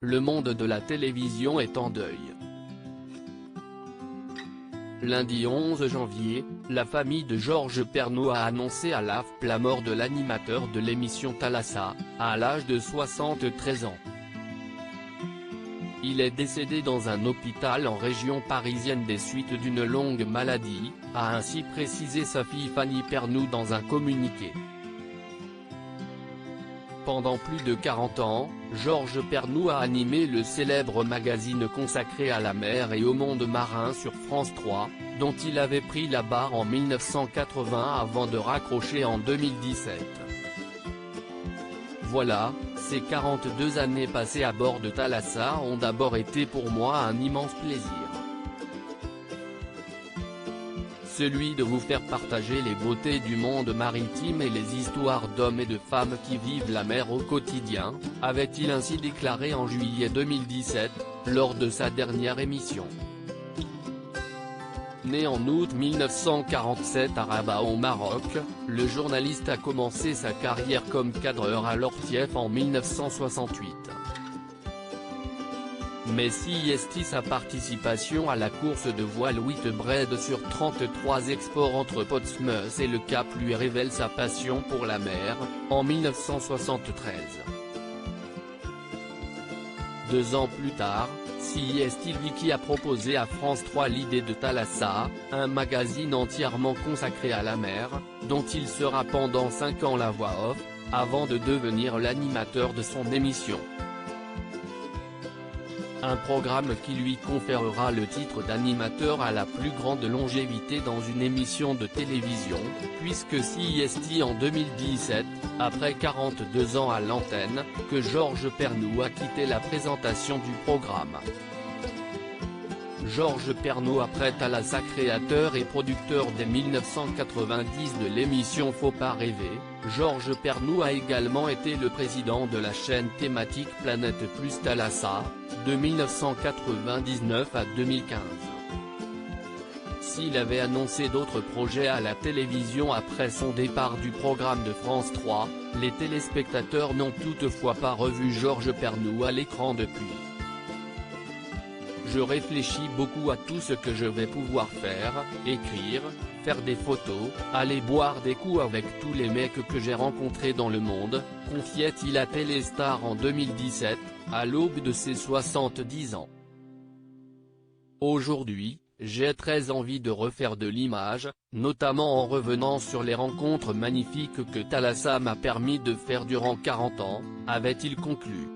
Le monde de la télévision est en deuil. Lundi 11 janvier, la famille de Georges Pernaut a annoncé à l'AFP la mort de l'animateur de l'émission Thalassa, à l'âge de 73 ans. Il est décédé dans un hôpital en région parisienne des suites d'une longue maladie, a ainsi précisé sa fille Fanny Pernaut dans un communiqué. Pendant plus de 40 ans, Georges Pernaut a animé le célèbre magazine consacré à la mer et au monde marin sur France 3, dont il avait pris la barre en 1980 avant de raccrocher en 2017. Voilà, ces 42 années passées à bord de Thalassa ont d'abord été pour moi un immense plaisir. Celui de vous faire partager les beautés du monde maritime et les histoires d'hommes et de femmes qui vivent la mer au quotidien, avait-il ainsi déclaré en juillet 2017, lors de sa dernière émission. Né en août 1947 à Rabat au Maroc, le journaliste a commencé sa carrière comme cadreur à l'Ortief en 1968. Mais si sa participation à la course de voile Whitbread sur 33 exports entre Portsmouth et le Cap lui révèle sa passion pour la mer, en 1973. 2 ans plus tard, Vicky a proposé à France 3 l'idée de Thalassa, un magazine entièrement consacré à la mer, dont il sera pendant 5 ans la voix off, avant de devenir l'animateur de son émission. Un programme qui lui conférera le titre d'animateur à la plus grande longévité dans une émission de télévision, puisque c'est en 2017, après 42 ans à l'antenne, que Georges Pernaut a quitté la présentation du programme. Georges Pernaut après Thalassa, créateur et producteur dès 1990 de l'émission Faut pas rêver, Georges Pernaut a également été le président de la chaîne thématique Planète Plus Thalassa, de 1999 à 2015. S'il avait annoncé d'autres projets à la télévision après son départ du programme de France 3, les téléspectateurs n'ont toutefois pas revu Georges Pernaut à l'écran depuis. Je réfléchis beaucoup à tout ce que je vais pouvoir faire, écrire, faire des photos, aller boire des coups avec tous les mecs que j'ai rencontrés dans le monde, confiait-il à Téléstar en 2017, à l'aube de ses 70 ans. Aujourd'hui, j'ai très envie de refaire de l'image, notamment en revenant sur les rencontres magnifiques que Thalassa m'a permis de faire durant 40 ans, avait-il conclu.